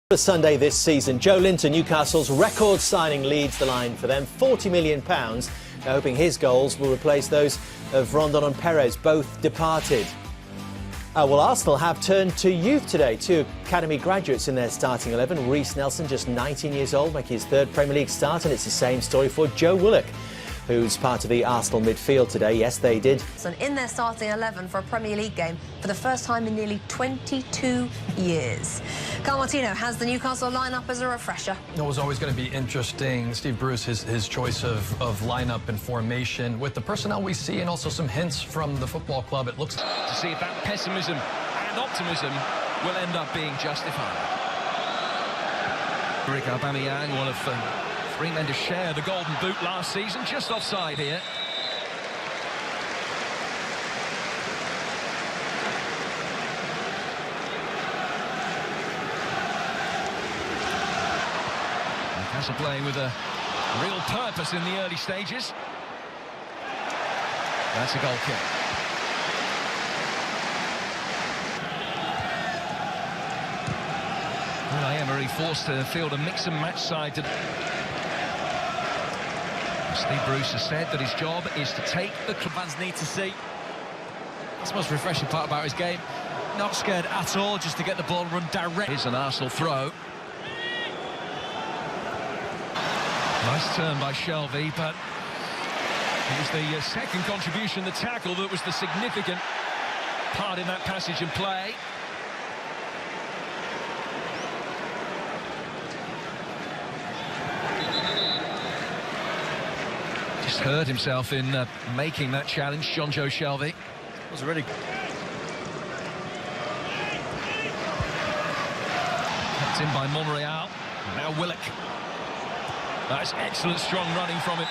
For Sunday this season, Joe Linton, Newcastle's record signing, leads the line for them, £40 million. They're hoping his goals will replace those of Rondon and Perez, both departed. Well, Arsenal have turned to youth today. Two academy graduates in their starting 11. Reiss Nelson, just 19 years old, making his third Premier League start, and it's the same story for Joe Willock, who's part of the Arsenal midfield today. Yes, they did. In their starting 11 for a Premier League game for the first time in nearly 22 years. Carl Martino has the Newcastle lineup as a refresher. It was always going to be interesting. Steve Bruce, his choice of lineup and formation with the personnel we see, and also some hints from the football club. It looks to see if that pessimism and optimism will end up being justified. Rick Aubameyang, one of three men to share the golden boot last season, just offside here. Newcastle playing with a real purpose in the early stages. That's a goal kick. Unai Emery forced to field a mix and match side to... Steve Bruce has said that his job is to take the fans need to see. That's the most refreshing part about his game. Not scared at all, just to get the ball run direct. Here's an Arsenal throw. Nice turn by Shelvey, but it was the second contribution, the tackle, that was the significant part in that passage and play. Just hurt himself in making that challenge, Jonjo Shelvey. It was really... Kept in by Monreal. Now Willock. That's excellent, strong running from him.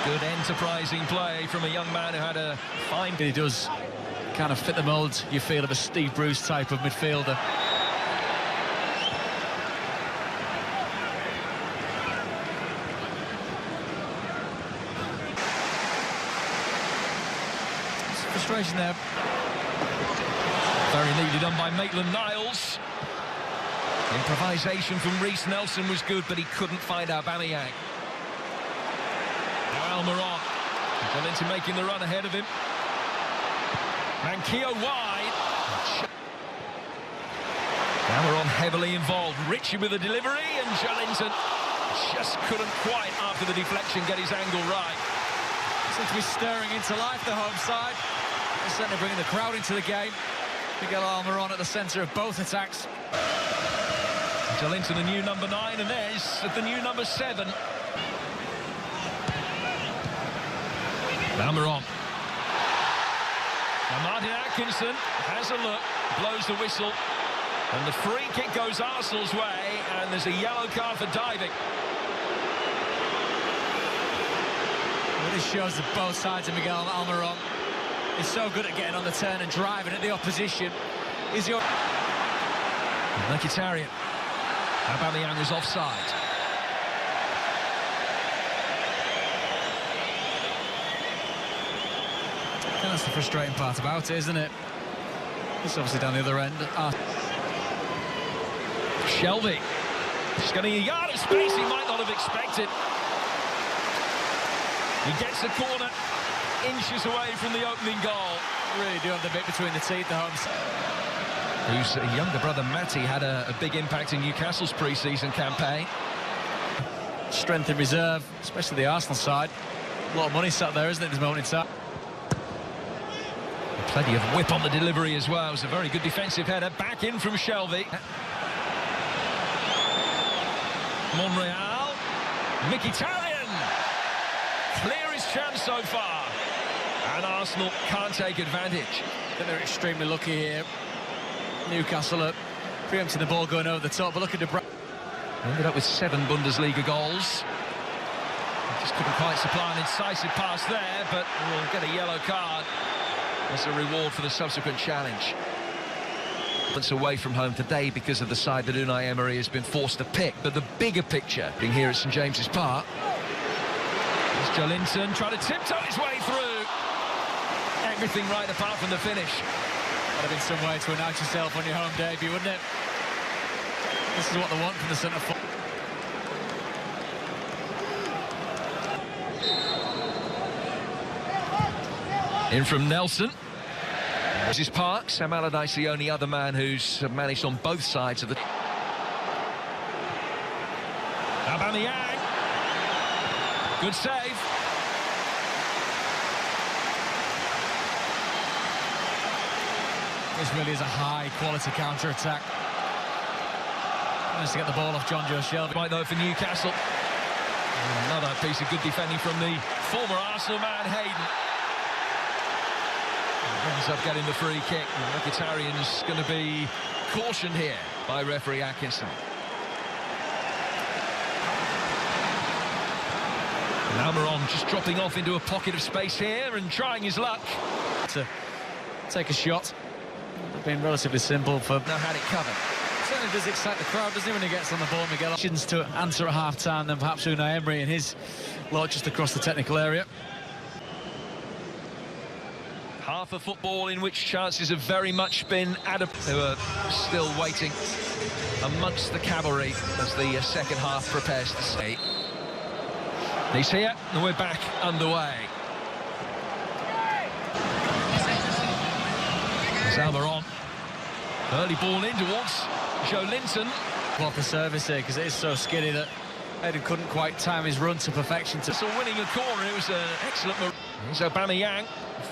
Good enterprising play from a young man who had a fine... He does kind of fit the mould, you feel, of a Steve Bruce type of midfielder. Frustration there. Very neatly done by Maitland-Niles. Improvisation from Reiss Nelson was good, but he couldn't find Aubameyang. Now Almiron. Linton making the run ahead of him. Manquillo wide. Almiron heavily involved. Ritchie with the delivery, and Joelinton just couldn't quite, after the deflection, get his angle right. Seems to be stirring into life, the home side. They're certainly bringing the crowd into the game. Miguel Almiron at the centre of both attacks. Joelinton, the new number 9, and there's the new number 7. Almiron. Now Martin Atkinson has a look, blows the whistle, and the free kick goes Arsenal's way, and there's a yellow card for diving. Well, this shows that both sides of Miguel Almiron is so good at getting on the turn and driving at the opposition. Is your... Mkhitaryan. Aubameyang was offside. And that's the frustrating part about it, isn't it? It's obviously down the other end. Shelvey. He's getting a yard of space he might not have expected. He gets the corner inches away from the opening goal. Really do have the bit between the teeth, the home side. Whose younger brother Matty had a big impact in Newcastle's pre-season campaign. Strength in reserve, especially the Arsenal side. A lot of money sat there, isn't it, at this moment in time? Plenty of whip on the delivery as well. It was a very good defensive header. Back in from Shelvey. Monreal. Mkhitaryan. Clearest chance so far. And Arsenal can't take advantage. I think they're extremely lucky here. Newcastle are preempting the ball going over the top, but look at De Bruyne. Ended up with 7 Bundesliga goals. Just couldn't quite supply an incisive pass there, but we'll get a yellow card as a reward for the subsequent challenge. It's away from home today because of the side that Unai Emery has been forced to pick, but the bigger picture being here at St James's Park. There's Joelinton trying to tiptoe his way through. Everything right apart from the finish. That'd have been some way to announce yourself on your home debut, wouldn't it? This is what they want from the centre forward. In from Nelson. There's his Park. Sam Allardyce, the only other man who's managed on both sides of the... Aubameyang. Good save. This really is a high-quality counter-attack. Managed to get the ball off John Joe Shelby. Right, though, for Newcastle. Another piece of good defending from the former Arsenal man, Hayden. Ends up getting the free kick. The Mkhitaryan's going to be cautioned here by referee Atkinson. And Almiron just dropping off into a pocket of space here and trying his luck. To take a shot. It's been relatively simple for... Now had it covered. Certainly does excite the crowd, doesn't he, when he gets on the ball, Miguel? To answer at half-time than perhaps Unai Emery and his lot just across the technical area. Half of football in which chances have very much been they were still waiting amongst the cavalry as the second half prepares to stay. He's here and we're back underway. There's Almiron. Early ball in towards Joe Linton. Off the service here because it is so skinny that Hayden couldn't quite time his run to perfection. So winning a corner, it was an excellent move. Here's Aubameyang.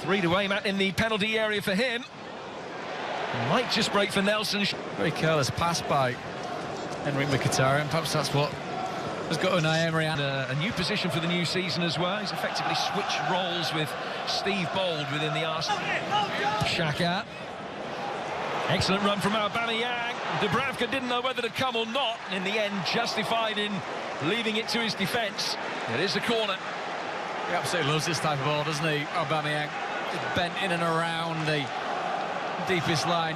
3 to aim at in the penalty area for him. Might just break for Nelson. Very careless pass by Henrik Mkhitaryan. Perhaps that's what has got Unai Emery. And a new position for the new season as well. He's effectively switched roles with Steve Bold within the Arsenal. Xhaka. Excellent run from Aubameyang. Dubravka didn't know whether to come or not. In the end, justified in leaving it to his defence. It is a corner. He absolutely loves this type of ball, doesn't he, Aubameyang? Just bent in and around the deepest line.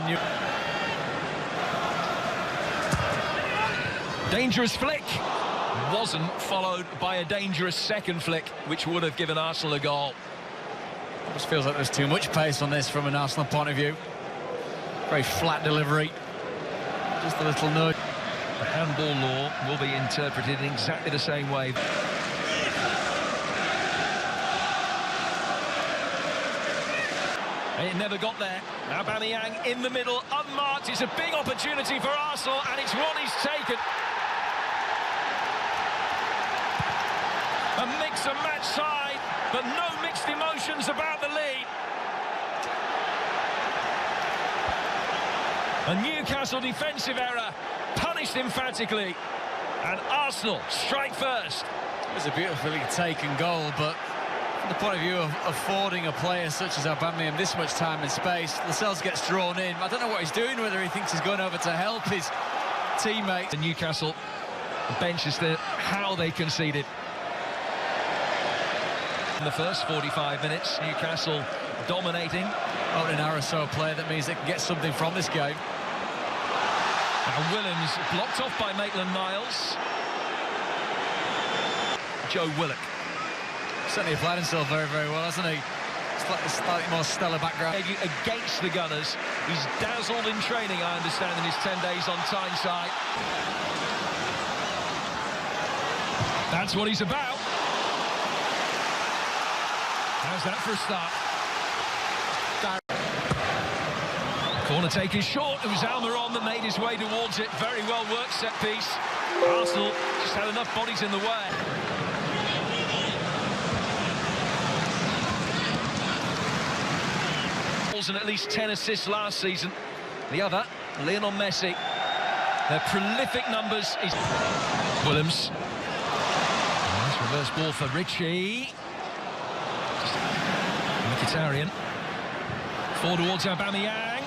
Dangerous flick. Wasn't followed by a dangerous second flick, which would have given Arsenal a goal. It just feels like there's too much pace on this from an Arsenal point of view. Very flat delivery. Just a little nudge. The handball law will be interpreted in exactly the same way. It never got there. Aubameyang in the middle, unmarked. It's a big opportunity for Arsenal, and it's one he's taken. A mix and match side, but no mixed emotions about the lead. A Newcastle defensive error, punished emphatically, and Arsenal strike first. It was a beautifully taken goal, but from the point of view of affording a player such as Aubameyang this much time and space, Lascelles gets drawn in. I don't know what he's doing, whether he thinks he's going over to help his teammates. The Newcastle bench is how they conceded. In the first 45 minutes, Newcastle dominating. An hour or so play, that means they can get something from this game. Now Williams blocked off by Maitland-Niles. Joe Willock. Certainly applied himself very, very well, hasn't he? Slightly more stellar background. Against the Gunners. He's dazzled in training, I understand, in his 10 days on Tyneside. That's what he's about. How's that for a start? Corner take is short. It was Almiron that made his way towards it. Very well worked set piece. Arsenal just had enough bodies in the way. And at least 10 assists last season. The other, Lionel Messi. Their prolific numbers is Williams. Nice reverse ball for Richie. Mkhitaryan. Forward towards Aubameyang.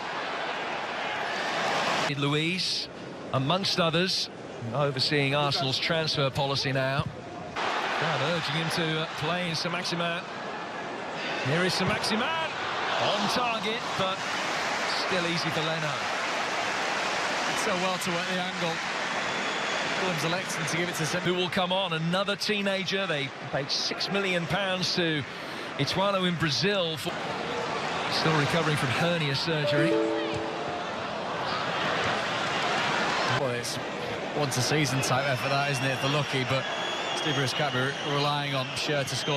Luis, amongst others, overseeing Arsenal's transfer policy now. Crowd urging him to play in Saint-Maximin. Here is Saint-Maximin. On target, but still easy for Leno. So well to work the angle. Williams electing to give it to Who will come on? Another teenager. They paid £6 million to Ituano in Brazil. Still recovering from hernia surgery. Well, it's once a season type effort, that, isn't it, if they're lucky, but Steve Bruce can't be relying on Sher to score.